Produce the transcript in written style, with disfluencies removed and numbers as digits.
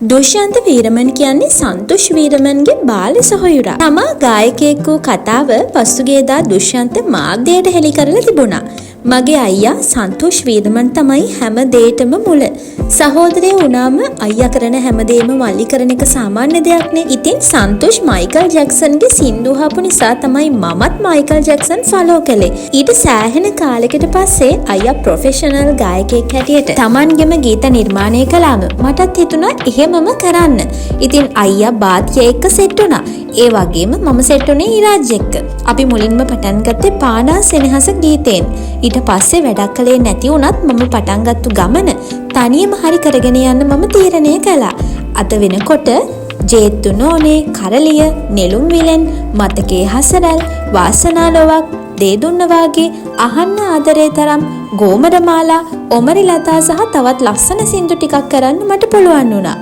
දුෂ්‍යන්ත වීරමන් කියන්නේ සන්තෝෂ් වීරමන්ගේ බාල සහෝයුරා. තමා ගායකයෙක් වූ කතාව පසුගියදා දුෂ්‍යන්ත මාධ්‍යයට හෙළි කරලා තිබුණා. මගේ අයියා සන්තෝෂ් වීරමන් තමයි හැම දෙයකම මුල. සහෝදරය වුණාම අයියා කරන හැමදේම වල්ලි කරන එක සාමාන්‍ය දෙයක්නේ. ඉතින් සන්තෝෂ් මයිකල් ජැක්සන්ගේ සින්දු අහපු නිසා තමයි මමත් මයිකල් ජැක්සන් ෆලෝ කළේ. ඊට සෑහෙන කාලයකට පස්සේ අයියා ප්‍රොෆෙෂනල් ගායකයෙක් හැටියට Tamanගෙම ගීත නිර්මාණය කළාම මටත් හිතුණා එහෙමම කරන්න. ඉතින් අයියා බාත්‍ය එක්ක සෙට් වුණා. ඒ වගේම මම සෙට් වුණේ ඉරාජ් එක්ක. අපි මුලින්ම පටන් ගත්තේ පානා සෙනෙහස ගීතෙන්. ඊට පස්සේ වැඩක් කළේ නැති වුණත් මම පටන් ගත්තු ගමන තනියම හරි කරගෙන යන්න මම තීරණය කළා. අද වෙනකොට ජේත්තු නෝනේ, කරලිය, නෙළුම් විලෙන්, මතකේ හසරල්, වාසනා ලොවක්, දේ දුන්න වාගේ, අහන්න ආදරේ තරම්, ගෝමරමාලා, ඔමරි ලතා සහ තවත් ලස්සන සින්දු ටිකක් කරන්න මට පුළුවන් වුණා.